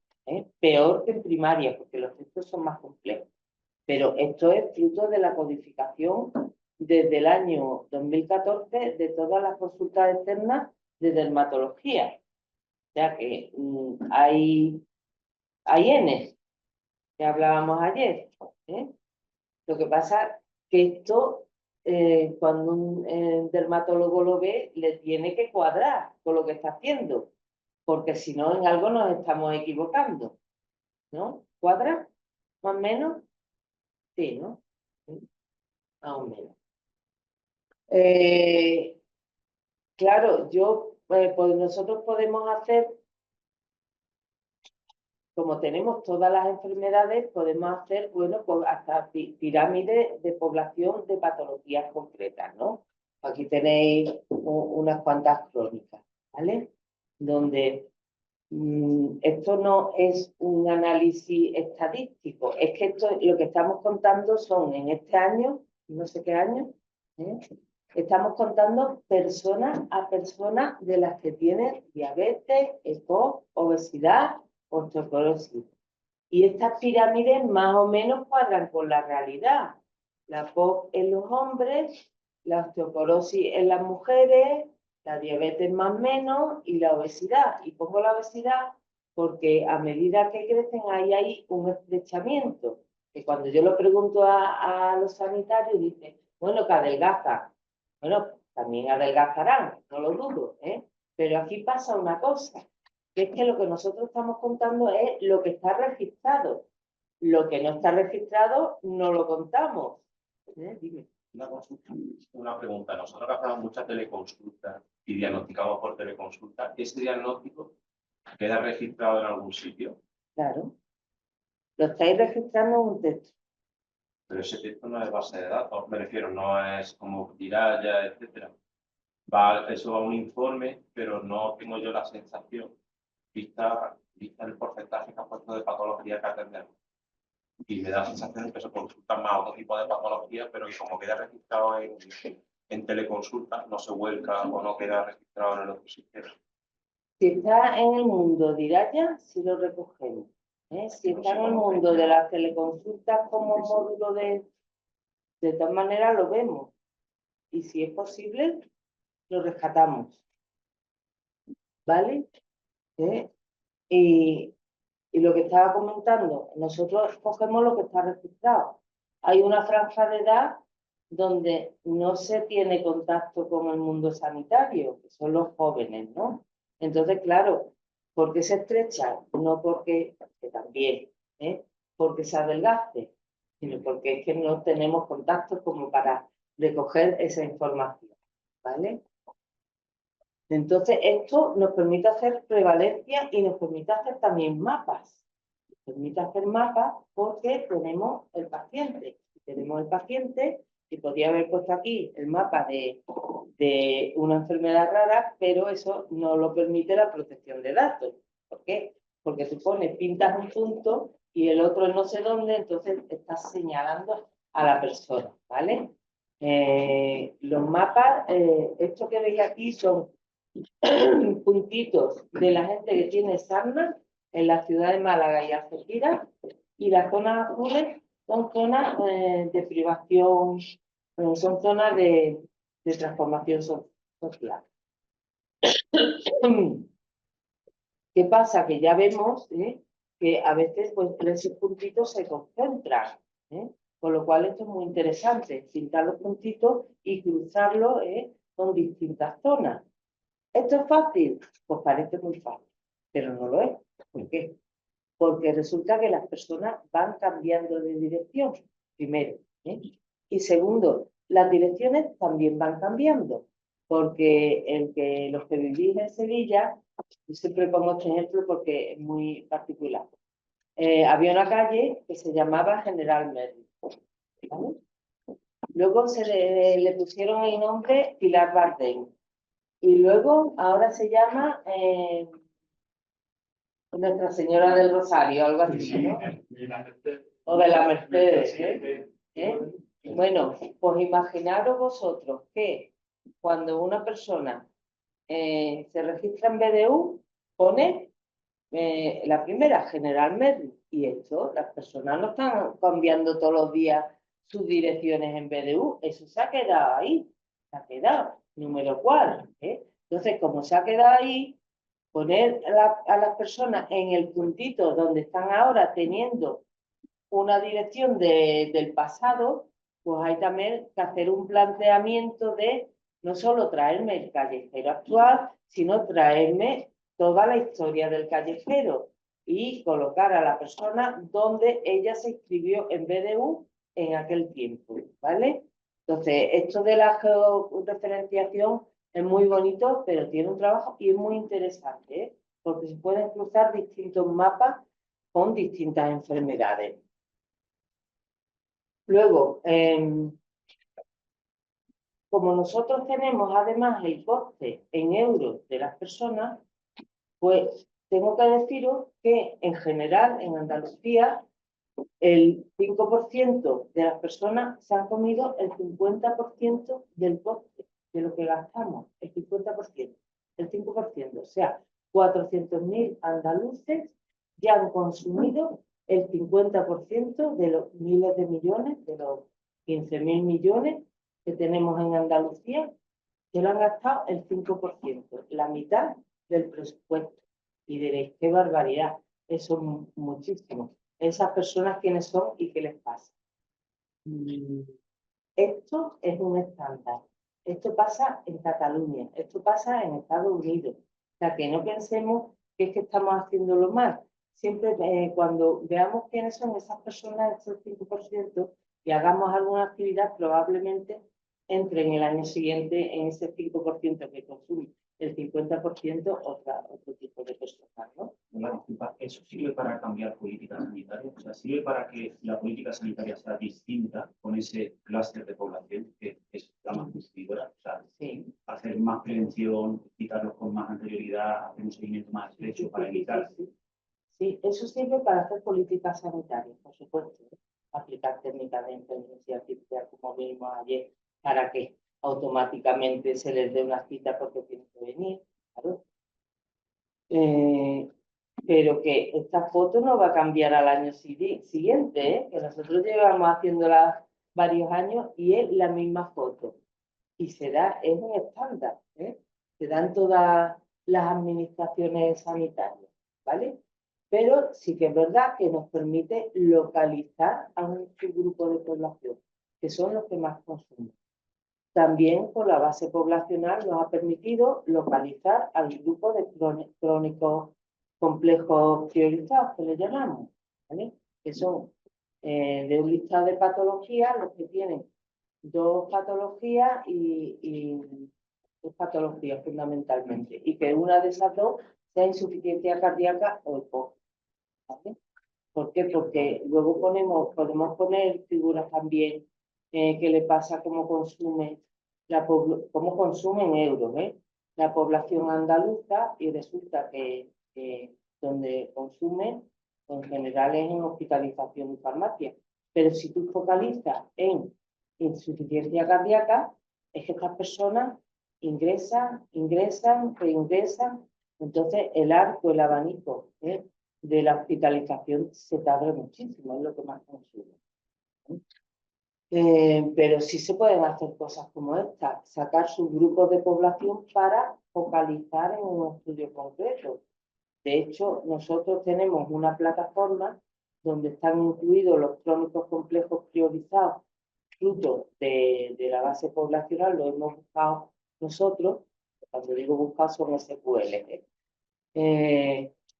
peor que en primaria, porque los textos son más complejos. Pero esto es fruto de la codificación desde el año 2014 de todas las consultas externas de dermatología. O sea que hay N, que hablábamos ayer. Lo que pasa que esto, cuando un dermatólogo lo ve, le tiene que cuadrar con lo que está haciendo, porque si no, en algo nos estamos equivocando, ¿no? ¿Cuadra? ¿Más o menos? Sí, ¿no? Sí, más o menos. Claro, pues nosotros podemos hacer, como tenemos todas las enfermedades, podemos hacer, bueno, pues hasta pirámides de población de patologías concretas, ¿no? Aquí tenéis unas cuantas crónicas, ¿vale? Donde esto no es un análisis estadístico, es que esto lo que estamos contando son en este año, no sé qué año, estamos contando persona a persona de las que tienen diabetes, EPOC, obesidad, osteoporosis. Y estas pirámides más o menos cuadran con la realidad. La POC en los hombres, la osteoporosis en las mujeres, la diabetes más o menos y la obesidad. Y pongo la obesidad porque a medida que crecen hay un estrechamiento. Que cuando yo lo pregunto a los sanitarios, dicen, bueno, que adelgaza. Bueno, también adelgazarán, no lo dudo, Pero aquí pasa una cosa, que es que lo que nosotros estamos contando es lo que está registrado. Lo que no está registrado no lo contamos. Dime. Una pregunta. Nosotros hacemos muchas teleconsultas y diagnosticamos por teleconsulta. ¿Ese diagnóstico queda registrado en algún sitio? Claro. Lo estáis registrando en un texto. Pero ese texto no es base de datos. Me refiero, no es como tiralla, etcétera. Eso va a un informe, pero no tengo yo la sensación, vista el porcentaje que ha puesto de patología que atendemos. Y me da la sensación de que se consultan más otro tipo de patología, pero que como queda registrado en teleconsulta, no se vuelca o no queda registrado en el otro sistema. Si está en el mundo de Iraya, sí lo recogemos. Si está en el mundo de las teleconsultas como módulo de todas maneras lo vemos. Y si es posible, lo rescatamos. ¿Vale? Y lo que estaba comentando, nosotros cogemos lo que está registrado. Hay una franja de edad donde no se tiene contacto con el mundo sanitario, que son los jóvenes, ¿no? Entonces, claro, ¿por qué se estrecha? No porque también, porque se adelgace, sino porque es que no tenemos contacto como para recoger esa información, ¿vale? Entonces, esto nos permite hacer prevalencia y nos permite hacer también mapas. Nos permite hacer mapas porque tenemos el paciente. Tenemos el paciente, y podría haber puesto aquí el mapa de una enfermedad rara, pero eso no lo permite la protección de datos. ¿Por qué? Porque tú pintas un punto y el otro no sé dónde, entonces estás señalando a la persona, ¿vale? Los mapas, esto que veis aquí son puntitos de la gente que tiene sarna en la ciudad de Málaga y Algeciras, y las zonas azules son zonas de privación, son zonas de transformación social. ¿Qué pasa? Que ya vemos que a veces pues, esos puntitos se concentran, con lo cual esto es muy interesante, pintar los puntitos y cruzarlos con distintas zonas. ¿Esto es fácil? Pues parece muy fácil, pero no lo es. ¿Por qué? Porque resulta que las personas van cambiando de dirección, primero. Y segundo, las direcciones también van cambiando, porque los que vivís en Sevilla, yo siempre pongo este ejemplo porque es muy particular. Había una calle que se llamaba General Merlin, ¿vale? Luego se le pusieron el nombre Pilar Bardem. Y luego, ahora se llama Nuestra Señora del Rosario, algo así, ¿no? O de la Mercedes, Bueno, pues imaginaros vosotros que cuando una persona se registra en BDU, pone la primera, General Medley, y esto, las personas no están cambiando todos los días sus direcciones en BDU, eso se ha quedado ahí, se ha quedado, número 4. Entonces, como se ha quedado ahí, poner a las personas en el puntito donde están ahora teniendo una dirección del pasado, pues hay también que hacer un planteamiento de no solo traerme el callejero actual, sino traerme toda la historia del callejero y colocar a la persona donde ella se inscribió en BDU en aquel tiempo, ¿vale? Entonces, esto de la georreferenciación es muy bonito, pero tiene un trabajo y es muy interesante, ¿eh? Porque se pueden cruzar distintos mapas con distintas enfermedades. Luego, como nosotros tenemos además el coste en euros de las personas, pues tengo que deciros que en general en Andalucía el 5% de las personas se han comido el 50% del coste de lo que gastamos, el 50%, el 5%, o sea, 400.000 andaluces ya han consumido el 50% de los miles de millones, de los 15.000 millones que tenemos en Andalucía, que lo han gastado el 5%, la mitad del presupuesto. Y diréis, qué barbaridad, eso es muchísimo. Esas personas, ¿quiénes son y qué les pasa? Esto es un estándar. Esto pasa en Cataluña, esto pasa en Estados Unidos. O sea, que no pensemos que es que estamos haciéndolo mal. Siempre cuando veamos quiénes son esas personas, estos 5%, y hagamos alguna actividad, probablemente entre en el año siguiente en ese 5% que consume el 50% otro tipo de personas, ¿no? Una disculpa, ¿eso sirve para cambiar políticas sanitarias? O sea, ¿sirve para que la política sanitaria sea distinta con ese clúster de población que es la más consumidora? O sea, Sí. hacer más prevención, quitarlos con más anterioridad, hacer un seguimiento más estrecho para evitar. Sí, eso sirve para hacer políticas sanitarias, por supuesto. Aplicar técnicas de inteligencia artificial, como vimos ayer, para que automáticamente se les dé una cita porque tienen que venir, claro. Pero que esta foto no va a cambiar al año siguiente, ¿eh? Que nosotros llevamos haciéndola varios años y es la misma foto. Y es un estándar, ¿eh? Se dan todas las administraciones sanitarias, ¿vale? Pero sí que es verdad que nos permite localizar a un subgrupo de población, que son los que más consumen. También por la base poblacional nos ha permitido localizar al grupo de crónicos complejos priorizados, que le llamamos, ¿vale? Que son de un listado de patologías los que tienen dos patologías y dos patologías fundamentalmente, y que una de esas dos sea insuficiencia cardíaca o EPOC, ¿vale? ¿Por qué? Porque luego podemos poner figuras también que le pasa cómo consume cómo consumen euros, la población andaluza, y resulta que donde consumen en general es en hospitalización y farmacia. Pero si tú focalizas en insuficiencia cardíaca, es que estas personas ingresan, reingresan, entonces el arco, el abanico de la hospitalización se tarda muchísimo, es lo que más consume. Pero sí se pueden hacer cosas como esta, sacar subgrupos de población para focalizar en un estudio concreto. De hecho, nosotros tenemos una plataforma donde están incluidos los crónicos complejos priorizados, fruto de la base poblacional, lo hemos buscado nosotros, cuando digo buscar son SQL,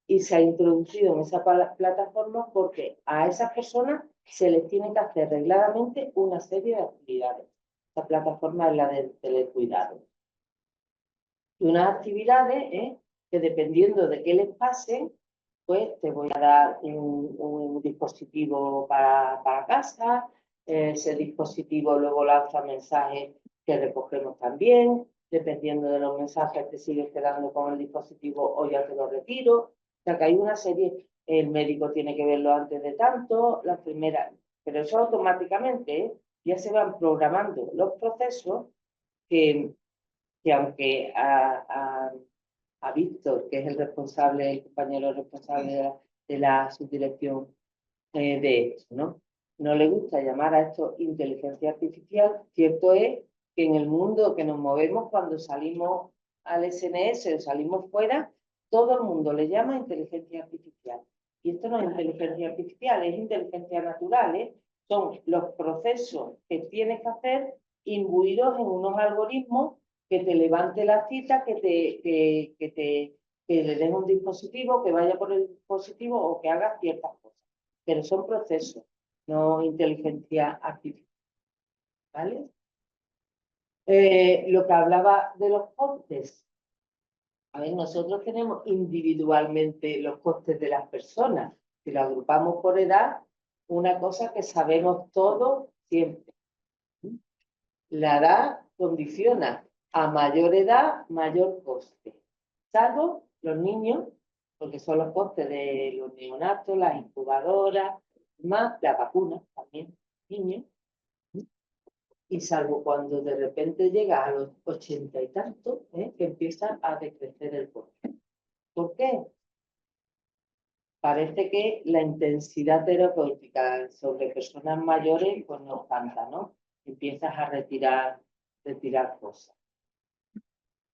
y se ha introducido en esa plataforma porque a esas personas se les tiene que hacer regladamente una serie de actividades. Esta plataforma es la del telecuidado. Y unas actividades que dependiendo de qué les pase, pues te voy a dar un dispositivo para casa, ese dispositivo luego lanza mensajes que recogemos también, dependiendo de los mensajes te sigues quedando con el dispositivo o ya te lo retiro. O sea que hay una serie, el médico tiene que verlo antes de tanto, la enfermera, pero eso automáticamente, ya se van programando los procesos que aunque a Víctor, que es el responsable, el compañero responsable de la subdirección de esto, ¿no? No le gusta llamar a esto inteligencia artificial. Cierto es que en el mundo que nos movemos cuando salimos al SNS o salimos fuera, todo el mundo le llama inteligencia artificial. Y esto no es inteligencia artificial, es inteligencia natural, ¿eh? Son los procesos que tienes que hacer imbuidos en unos algoritmos que te levante la cita, que le den un dispositivo, que vaya por el dispositivo o que haga ciertas cosas. Pero son procesos, no inteligencia artificial. ¿Vale? Lo que hablaba de los costes. A ver, nosotros tenemos individualmente los costes de las personas. Si lo agrupamos por edad, una cosa que sabemos todos siempre. La edad condiciona. A mayor edad, mayor coste. Salvo los niños, porque son los costes de los neonatos, las incubadoras, más la vacuna también, niños. Y salvo cuando de repente llega a los 80 y tantos, que empieza a decrecer el coste. ¿Por qué? Parece que la intensidad terapéutica sobre personas mayores pues no es tanta, ¿no? Empiezas a retirar cosas.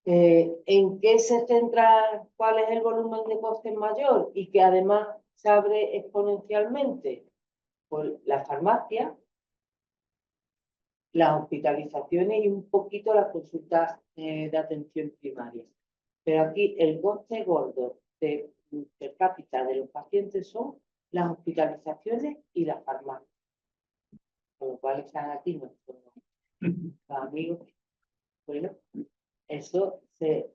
¿En qué se centra, cuál es el volumen de costes mayor y que además se abre exponencialmente? Pues la farmacia, las hospitalizaciones y un poquito las consultas de atención primaria. Pero aquí el coste gordo per cápita de los pacientes son las hospitalizaciones y las farmacias. Con lo cual están aquí nuestros amigos. Bueno, eso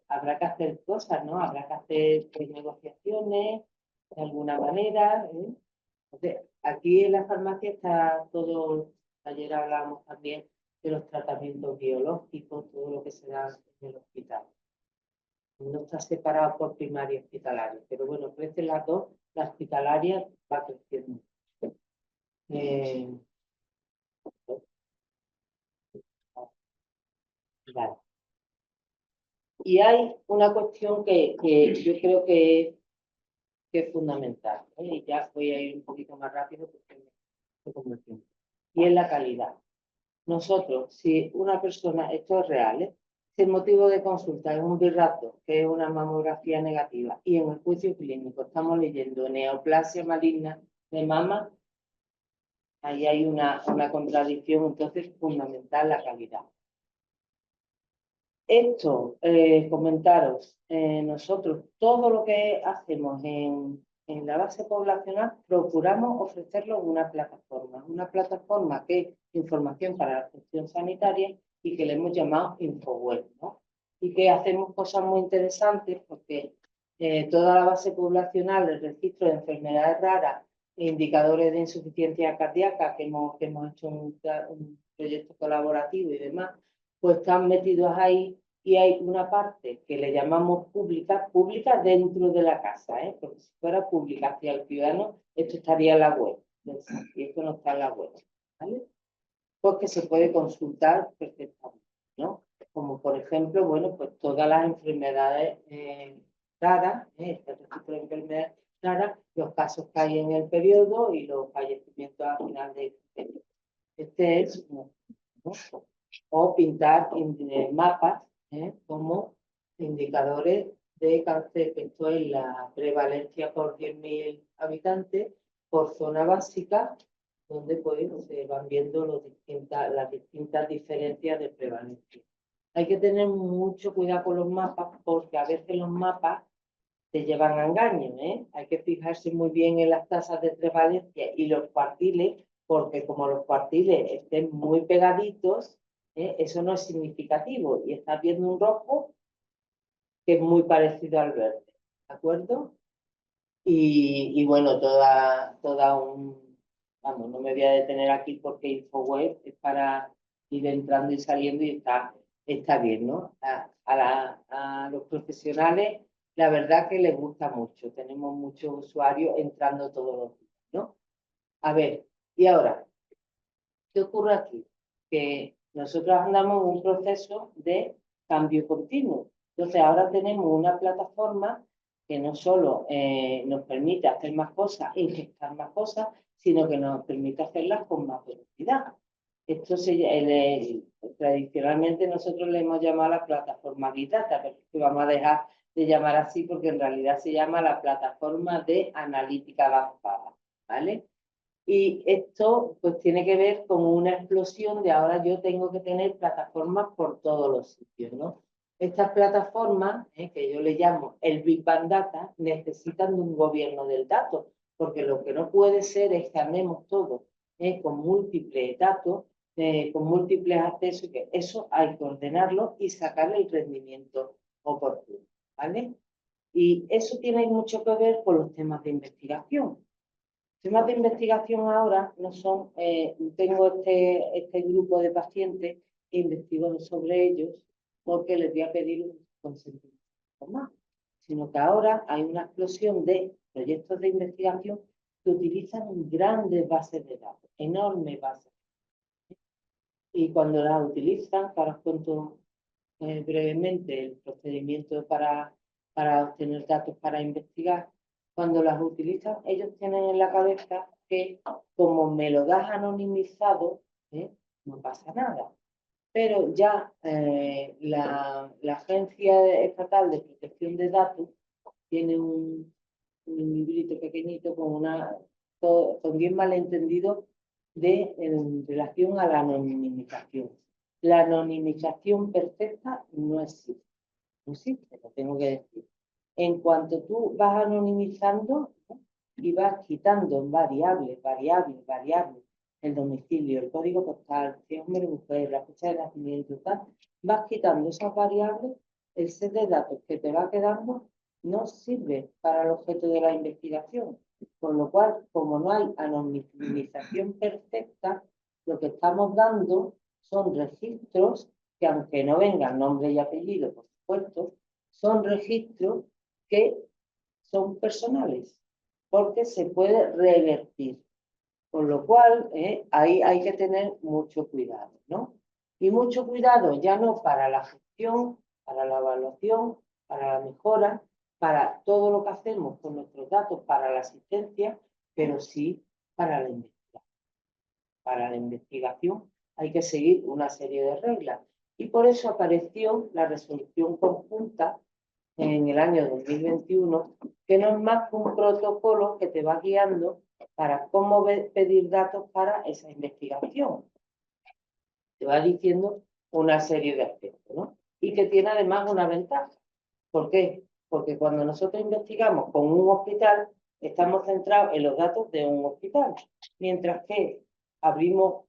habrá que hacer cosas, ¿no? Habrá que hacer negociaciones de alguna manera. Entonces, aquí en la farmacia está todo, ayer hablábamos también de los tratamientos biológicos, todo lo que se da en el hospital. No está separado por primaria y hospitalaria, pero bueno, crecen las dos, la hospitalaria va creciendo. Vale. Y hay una cuestión que yo creo que es fundamental, y ya voy a ir un poquito más rápido porque me como tiempo, y es la calidad. Nosotros, si una persona, esto es real, si el motivo de consulta es un birrato, que es una mamografía negativa, y en el juicio clínico estamos leyendo neoplasia maligna de mama, ahí hay una contradicción, entonces fundamental la calidad. Esto, comentaros, nosotros todo lo que hacemos en la base poblacional procuramos ofrecerlo en una plataforma que es información para la gestión sanitaria y que le hemos llamado InfoWeb, ¿no? Y que hacemos cosas muy interesantes porque toda la base poblacional, el registro de enfermedades raras, indicadores de insuficiencia cardíaca, que hemos hecho un proyecto colaborativo y demás, pues están metidos ahí y hay una parte que le llamamos pública dentro de la casa, porque si fuera pública hacia el ciudadano, esto estaría en la web, y esto no está en la web, ¿vale? Porque se puede consultar perfectamente, ¿no? Como por ejemplo, bueno, pues todas las enfermedades raras, este registro de enfermedades raras, los casos que hay en el periodo y los fallecimientos al final de periodo. Este es uno, ¿no? O pintar mapas como indicadores de cáncer, esto es la prevalencia por 100.000 habitantes, por zona básica, donde pues, se van viendo las distintas diferencias de prevalencia. Hay que tener mucho cuidado con los mapas, porque a veces los mapas te llevan a engaños, Hay que fijarse muy bien en las tasas de prevalencia y los cuartiles, porque como los cuartiles estén muy pegaditos, eso no es significativo y estás viendo un rojo que es muy parecido al verde, ¿de acuerdo? Y bueno, vamos, no me voy a detener aquí porque InfoWeb es para ir entrando y saliendo y está bien, ¿no? A los profesionales, la verdad que les gusta mucho, tenemos muchos usuarios entrando todos los días, ¿no? A ver, y ahora, ¿qué ocurre aquí? que nosotros andamos en un proceso de cambio continuo. Entonces, ahora tenemos una plataforma que no solo nos permite hacer más cosas, ingestar más cosas, sino que nos permite hacerlas con más velocidad. Esto tradicionalmente nosotros le hemos llamado la plataforma Big Data, pero que vamos a dejar de llamar así porque en realidad se llama la plataforma de analítica avanzada, ¿vale? Y esto pues tiene que ver con una explosión de ahora yo tengo que tener plataformas por todos los sitios, ¿no? Estas plataformas, que yo le llamo el Big Bang Data, necesitan de un gobierno del dato, porque lo que no puede ser es que andemos todos con múltiples datos, con múltiples accesos, que eso hay que ordenarlo y sacarle el rendimiento oportuno, ¿vale? Y eso tiene mucho que ver con los temas de investigación. Temas de investigación ahora no son, tengo este grupo de pacientes e investigo sobre ellos porque les voy a pedir un consentimiento más, sino que ahora hay una explosión de proyectos de investigación que utilizan grandes bases de datos, enormes bases. Y cuando las utilizan, ahora os cuento brevemente el procedimiento para obtener datos para investigar. Cuando las utilizan, ellos tienen en la cabeza que como me lo das anonimizado, no pasa nada. Pero ya la Agencia Estatal de Protección de Datos tiene un librito pequeñito con 10 malentendidos en relación a la anonimización. La anonimización perfecta no existe. No existe, lo tengo que decir. En cuanto tú vas anonimizando, ¿no? Y vas quitando variables, el domicilio, el código postal, si es hombre o mujer, la fecha de nacimiento, tal, vas quitando esas variables, el set de datos que te va quedando no sirve para el objeto de la investigación. Con lo cual, como no hay anonimización perfecta, lo que estamos dando son registros que, aunque no vengan nombre y apellido, por supuesto, son registros que son personales, porque se puede revertir. Con lo cual, ahí hay que tener mucho cuidado, ¿no? Y mucho cuidado ya no para la gestión, para la evaluación, para la mejora, para todo lo que hacemos con nuestros datos, para la asistencia, pero sí para la investigación. Para la investigación hay que seguir una serie de reglas. Y por eso apareció la resolución conjunta en el año 2021, que no es más que un protocolo que te va guiando para cómo pedir datos para esa investigación. Te va diciendo una serie de aspectos, ¿no? Y que tiene además una ventaja. ¿Por qué? Porque cuando nosotros investigamos con un hospital, estamos centrados en los datos de un hospital, mientras que abrimos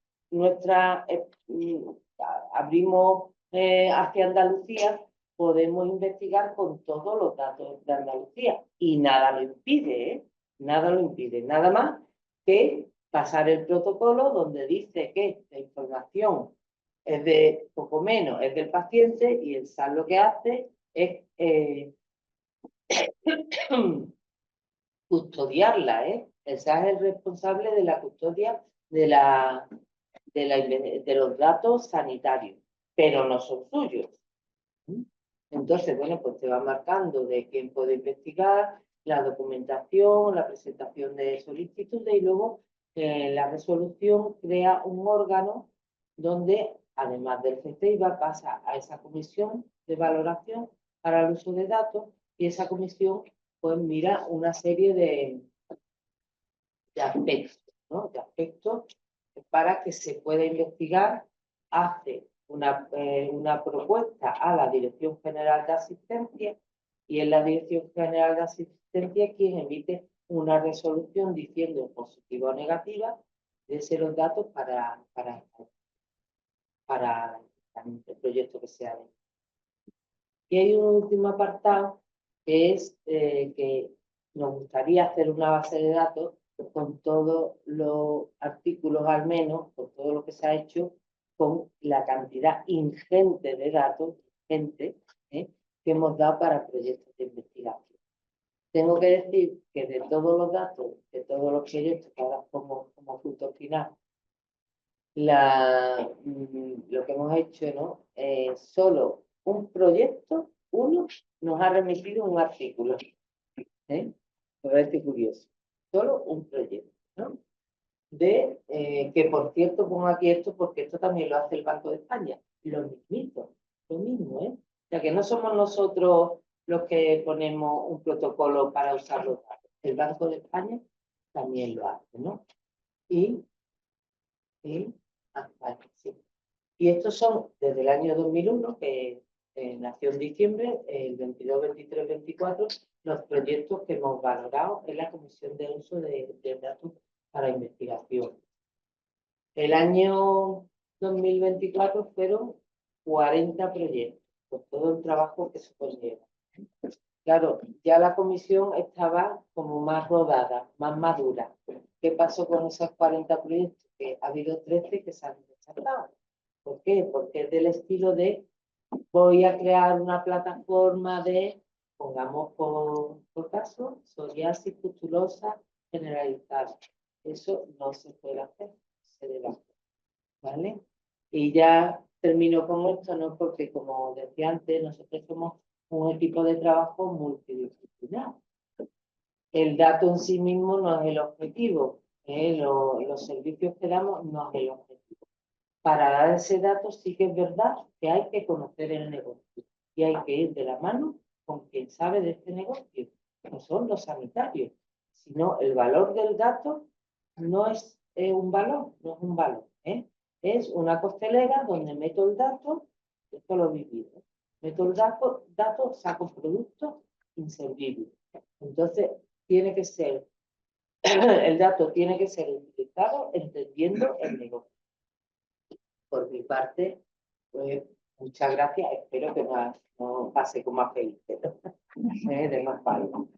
hacia Andalucía, podemos investigar con todos los datos de Andalucía y nada lo impide, ¿eh? Nada lo impide, nada más que pasar el protocolo donde dice que la información es de poco menos, es del paciente y el SAR lo que hace es custodiarla, ¿eh? El SAR es el responsable de la custodia de los datos sanitarios, pero no son suyos. Entonces, bueno, pues te va marcando de quién puede investigar, la documentación, la presentación de solicitudes y luego la resolución crea un órgano donde, además del CETEIBA, pasa a esa comisión de valoración para el uso de datos y esa comisión pues mira una serie de aspectos, ¿no? De aspectos para que se pueda investigar, hace una propuesta a la Dirección General de Asistencia y en la Dirección General de Asistencia quien emite una resolución diciendo positiva o negativa de los datos para el proyecto que se ha hecho. Y hay un último apartado que es que nos gustaría hacer una base de datos con todos los artículos, al menos, con todo lo que se ha hecho, con la cantidad ingente de datos, que hemos dado para proyectos de investigación. Tengo que decir que de todos los datos, de todos los proyectos que ahora como punto final, lo que hemos hecho, ¿no? Solo un proyecto, uno, nos ha remitido un artículo. Me parece curioso. Solo un proyecto, ¿no? Que por cierto pongo aquí esto porque esto también lo hace el Banco de España. Lo mismo, ¿eh? O sea que no somos nosotros los que ponemos un protocolo para usar los datos. El Banco de España también lo hace, ¿no? Sí. Y estos son desde el año 2001, que nació en diciembre, el 22, 23, 24, los proyectos que hemos valorado en la Comisión de Uso de Datos para Investigación. El año 2024 fueron 40 proyectos, con todo el trabajo que se conlleva. Claro, ya la comisión estaba como más rodada, más madura. ¿Qué pasó con esos 40 proyectos? Que ha habido 13 que se han rechazado. ¿Por qué? Porque es del estilo de voy a crear una plataforma de, pongamos por caso, psoriasis pustulosa generalizada. Eso no se puede hacer, se debe hacer. ¿Vale? Y ya termino con esto, ¿no? Porque como decía antes, nosotros somos un equipo de trabajo multidisciplinar. El dato en sí mismo no es el objetivo, los servicios que damos no es el objetivo. Para dar ese dato sí que es verdad que hay que conocer el negocio y hay que ir de la mano con quien sabe de este negocio, no son los sanitarios, sino el valor del dato no es un valor, no es un valor, ¿eh? Es una costelera donde meto el dato, esto lo he vivido, meto el dato, saco productos inservibles. Entonces, tiene que ser, el dato tiene que ser utilizado entendiendo el negocio. Por mi parte, pues muchas gracias. Espero que no pase como a Felipe, de más palo.